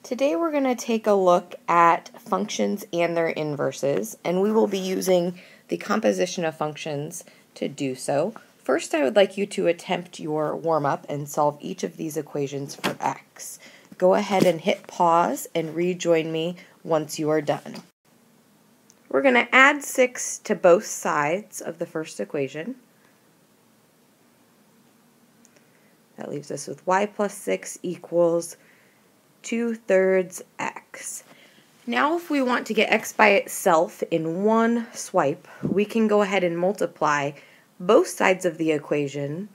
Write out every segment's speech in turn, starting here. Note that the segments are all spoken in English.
Today we're going to take a look at functions and their inverses, and we will be using the composition of functions to do so. First, I would like you to attempt your warm-up and solve each of these equations for x. Go ahead and hit pause and rejoin me once you are done. We're going to add 6 to both sides of the first equation. That leaves us with y plus 6 equals 2/3 x. Now if we want to get x by itself in one swipe, we can go ahead and multiply both sides of the equation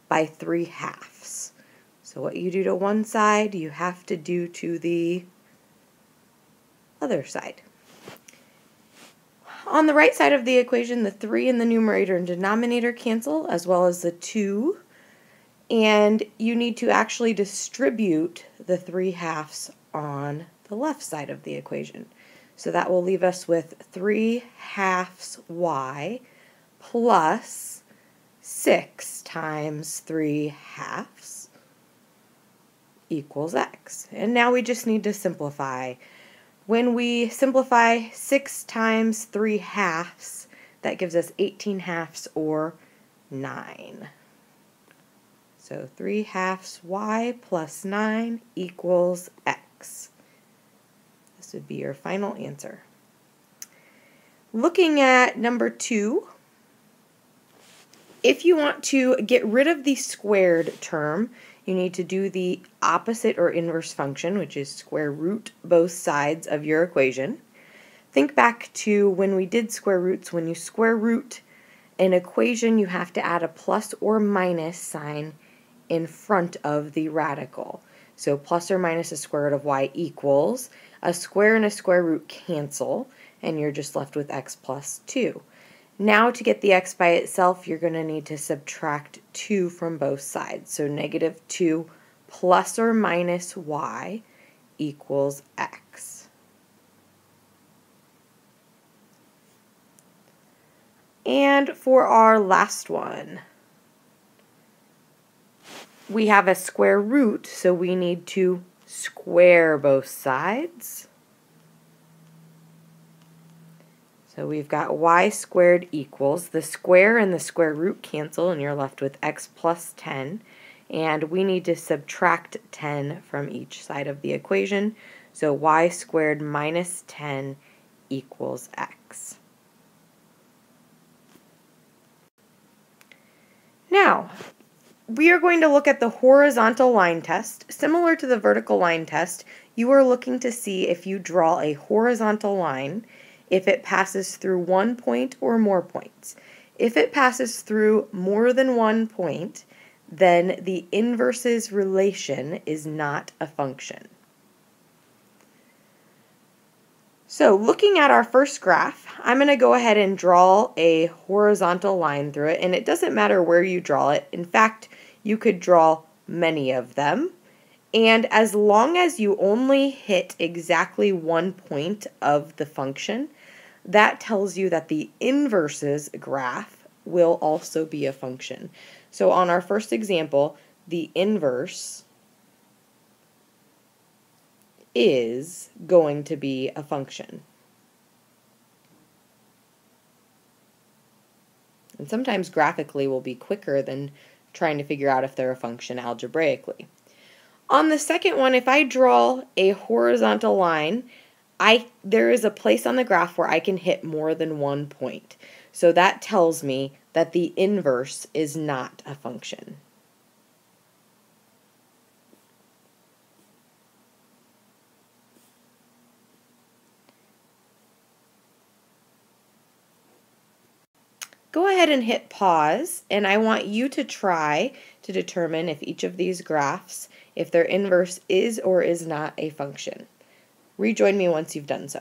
by 3/2. So what you do to one side, you have to do to the other side. On the right side of the equation, the 3 in the numerator and denominator cancel, as well as the 2. And you need to actually distribute the 3/2 on the left side of the equation. So that will leave us with 3/2 y plus 6 times 3/2 equals x. And now we just need to simplify. When we simplify 6 times 3/2, that gives us 18/2 or 9. So 3/2 y plus 9 equals x. This would be your final answer. Looking at number 2, if you want to get rid of the squared term, you need to do the opposite or inverse function, which is square root both sides of your equation. Think back to when we did square roots. When you square root an equation, you have to add a plus or minus sign in front of the radical. So plus or minus the square root of y equals, a square and a square root cancel, and you're just left with x plus 2. Now to get the x by itself, you're going to need to subtract 2 from both sides. So -2 plus or minus y equals x. And for our last one, we have a square root, so we need to square both sides. So we've got y squared equals, the square and the square root cancel, and you're left with x plus 10. And we need to subtract 10 from each side of the equation. So y squared minus 10 equals x. Now, we are going to look at the horizontal line test. Similar to the vertical line test, you are looking to see if you draw a horizontal line, if it passes through one point or more points. If it passes through more than one point, then the inverses relation is not a function. So looking at our first graph, I'm going to go ahead and draw a horizontal line through it, and it doesn't matter where you draw it. In fact, you could draw many of them, and as long as you only hit exactly one point of the function, that tells you that the inverses graph will also be a function. So on our first example, the inverse is going to be a function. And sometimes graphically will be quicker than trying to figure out if they're a function algebraically. On the second one, if I draw a horizontal line, there is a place on the graph where I can hit more than one point. So that tells me that the inverse is not a function. Go ahead and hit pause, and I want you to try to determine if each of these graphs, if their inverse is or is not a function. Rejoin me once you've done so.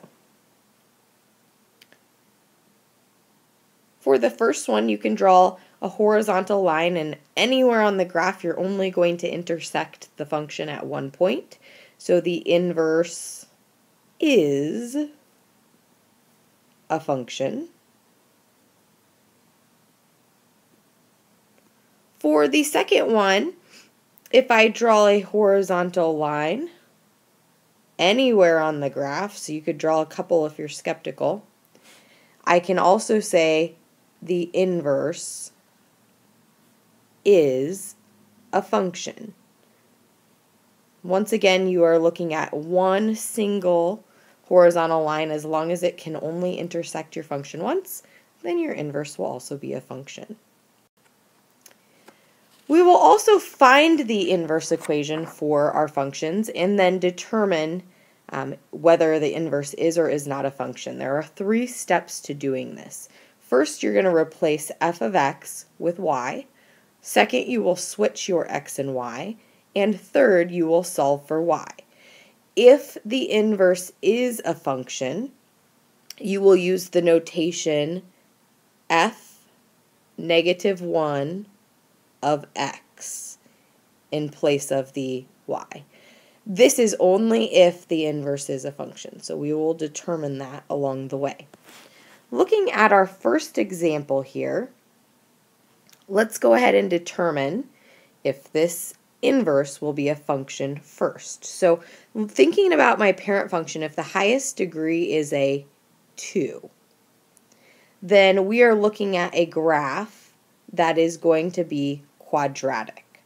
For the first one, you can draw a horizontal line, and anywhere on the graph you're only going to intersect the function at one point. So the inverse is a function. For the second one, if I draw a horizontal line, anywhere on the graph, so you could draw a couple if you're skeptical. I can also say the inverse is a function. Once again, you are looking at one single horizontal line. As long as it can only intersect your function once, then your inverse will also be a function. We will also find the inverse equation for our functions and then determine whether the inverse is or is not a function. There are 3 steps to doing this. First, you're going to replace f of x with y. Second, you will switch your x and y. And third, you will solve for y. If the inverse is a function, you will use the notation f negative 1 of x in place of the y. This is only if the inverse is a function, so we will determine that along the way. Looking at our first example here, let's go ahead and determine if this inverse will be a function first. So thinking about my parent function, if the highest degree is a 2, then we are looking at a graph that is going to be quadratic.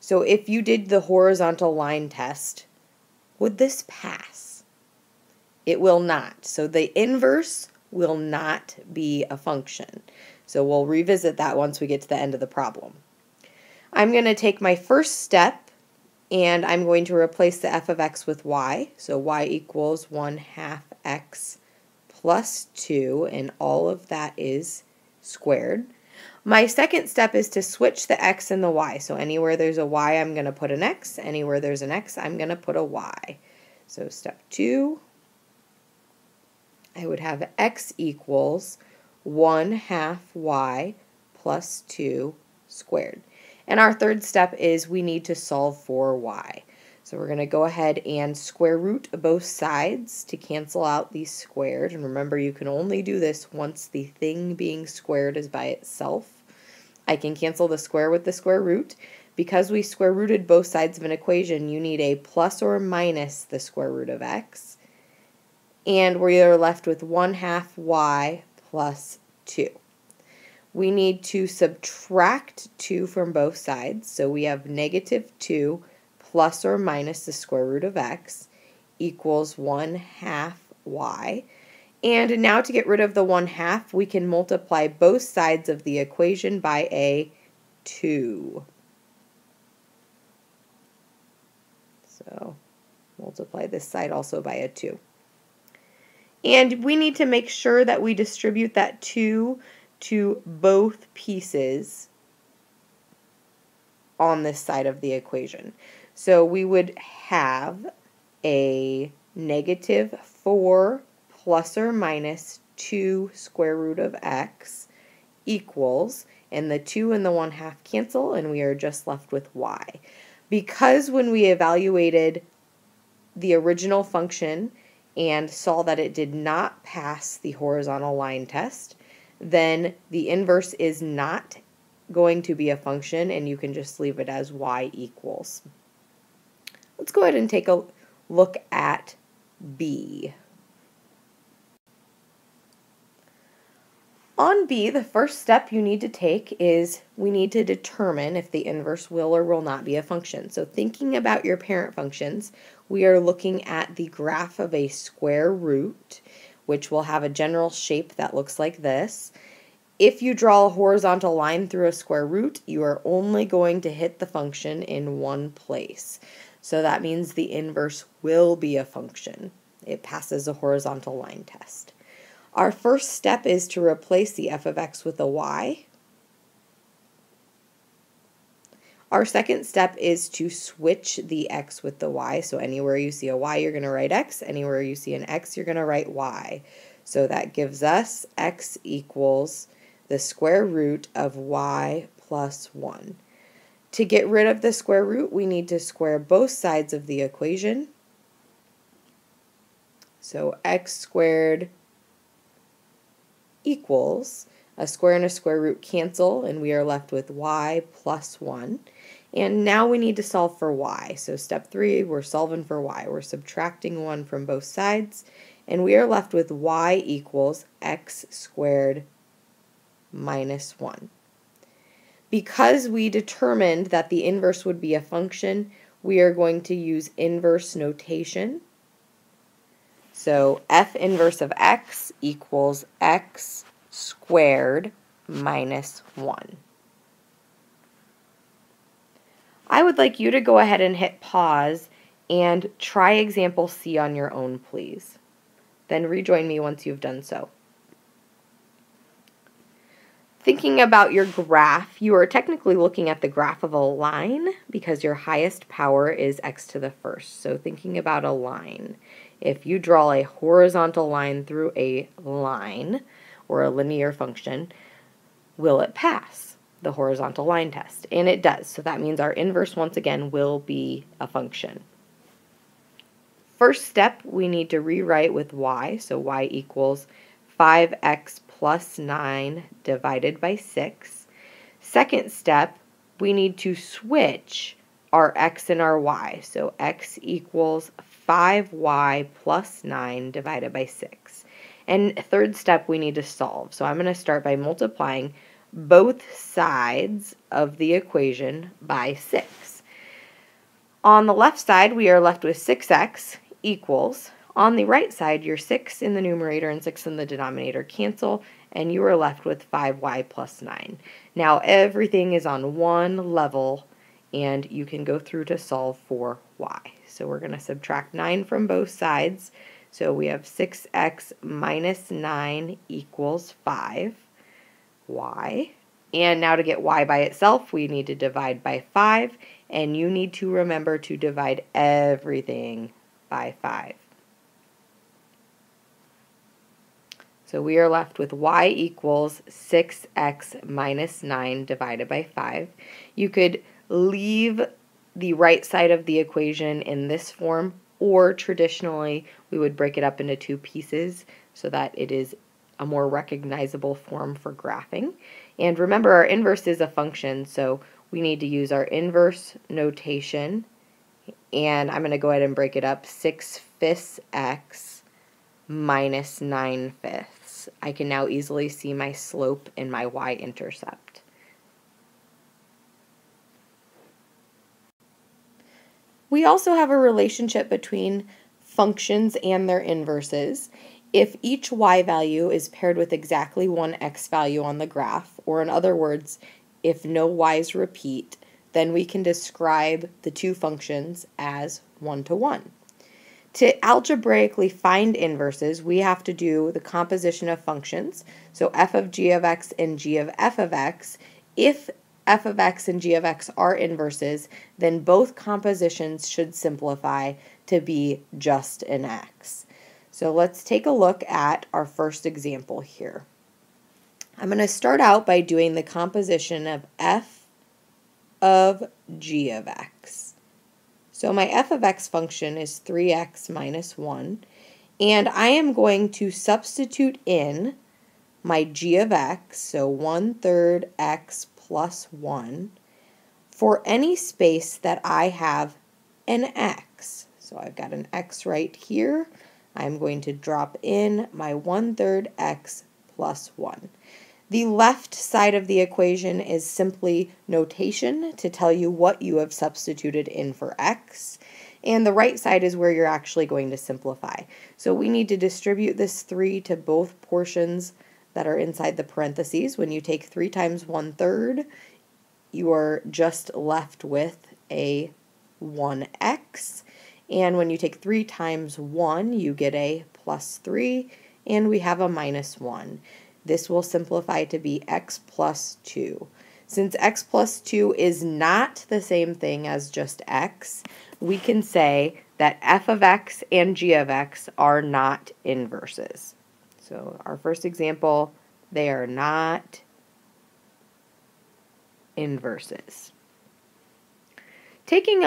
So if you did the horizontal line test, would this pass? It will not. So the inverse will not be a function. So we'll revisit that once we get to the end of the problem. I'm going to take my first step and I'm going to replace the f of x with y. So y equals 1/2 x plus 2, and all of that is squared. My second step is to switch the x and the y. So anywhere there's a y, I'm going to put an x. Anywhere there's an x, I'm going to put a y. So step 2, I would have x equals 1/2 y plus 2 squared. And our third step is we need to solve for y. So we're going to go ahead and square root both sides to cancel out these squared. And remember, you can only do this once the thing being squared is by itself. I can cancel the square with the square root. Because we square rooted both sides of an equation, you need a plus or minus the square root of x. And we are left with 1/2 y plus 2. We need to subtract 2 from both sides, so we have negative 2 plus or minus the square root of x equals 1/2 y. And now to get rid of the 1/2, we can multiply both sides of the equation by a 2. So multiply this side also by a 2. And we need to make sure that we distribute that 2 to both pieces on this side of the equation. So we would have a negative 4 plus or minus 2 square root of x equals, and the 2 and the 1/2 cancel, and we are just left with y. Because when we evaluated the original function and saw that it did not pass the horizontal line test, then the inverse is not going to be a function, and you can just leave it as y equals. Let's go ahead and take a look at B. On B, the first step you need to take is we need to determine if the inverse will or will not be a function. So thinking about your parent functions, we are looking at the graph of a square root, which will have a general shape that looks like this. If you draw a horizontal line through a square root, you are only going to hit the function in one place. So that means the inverse will be a function. It passes a horizontal line test. Our first step is to replace the f of x with a y. Our second step is to switch the x with the y. So anywhere you see a y, you're going to write x. Anywhere you see an x, you're going to write y. So that gives us x equals the square root of y plus 1. To get rid of the square root, we need to square both sides of the equation. So x squared equals, a square and a square root cancel, and we are left with y plus 1. And now we need to solve for y. So step 3, we're solving for y. We're subtracting 1 from both sides, and we are left with y equals x squared minus 1. Because we determined that the inverse would be a function, we are going to use inverse notation. So f inverse of x equals x squared minus 1. I would like you to go ahead and hit pause and try example C on your own, please. Then rejoin me once you've done so. Thinking about your graph, you are technically looking at the graph of a line because your highest power is x to the first. So thinking about a line, if you draw a horizontal line through a line or a linear function, will it pass the horizontal line test? And it does. So that means our inverse once again will be a function. First step, we need to rewrite with y. So y equals 5x plus 9 divided by 6. Second step, we need to switch our x and our y. So x equals 5y plus 9 divided by 6. And third step, we need to solve. So I'm going to start by multiplying both sides of the equation by 6. On the left side, we are left with 6x equals, on the right side, your 6 in the numerator and 6 in the denominator cancel, and you are left with 5y plus 9. Now everything is on one level, and you can go through to solve for y. So we're going to subtract 9 from both sides. So we have 6x minus 9 equals 5y. And now to get y by itself, we need to divide by 5, and you need to remember to divide everything by 5. So we are left with y equals 6x minus 9 divided by 5. You could leave the right side of the equation in this form, or traditionally we would break it up into 2 pieces so that it is a more recognizable form for graphing. And remember, our inverse is a function, so we need to use our inverse notation. And I'm going to go ahead and break it up. 6/5 x minus 9/5. I can now easily see my slope and my y-intercept. We also have a relationship between functions and their inverses. If each y value is paired with exactly one x value on the graph, or in other words, if no y's repeat, then we can describe the two functions as one-to-one. To algebraically find inverses, we have to do the composition of functions. So f of g of x and g of f of x. If f of x and g of x are inverses, then both compositions should simplify to be just an x. So let's take a look at our first example here. I'm going to start out by doing the composition of f of g of x. So my f of x function is 3x minus 1, and I am going to substitute in my g of x, so 1/3 x plus 1, for any space that I have an x. So I've got an x right here. I'm going to drop in my 1/3 x plus 1. The left side of the equation is simply notation to tell you what you have substituted in for x, and the right side is where you're actually going to simplify. So we need to distribute this 3 to both portions that are inside the parentheses. When you take 3 times 1/3, you are just left with a 1x, and when you take 3 times 1, you get a plus 3, and we have a minus 1. This will simplify to be x plus 2. Since x plus 2 is not the same thing as just x, we can say that f of x and g of x are not inverses. So our first example, they are not inverses. Taking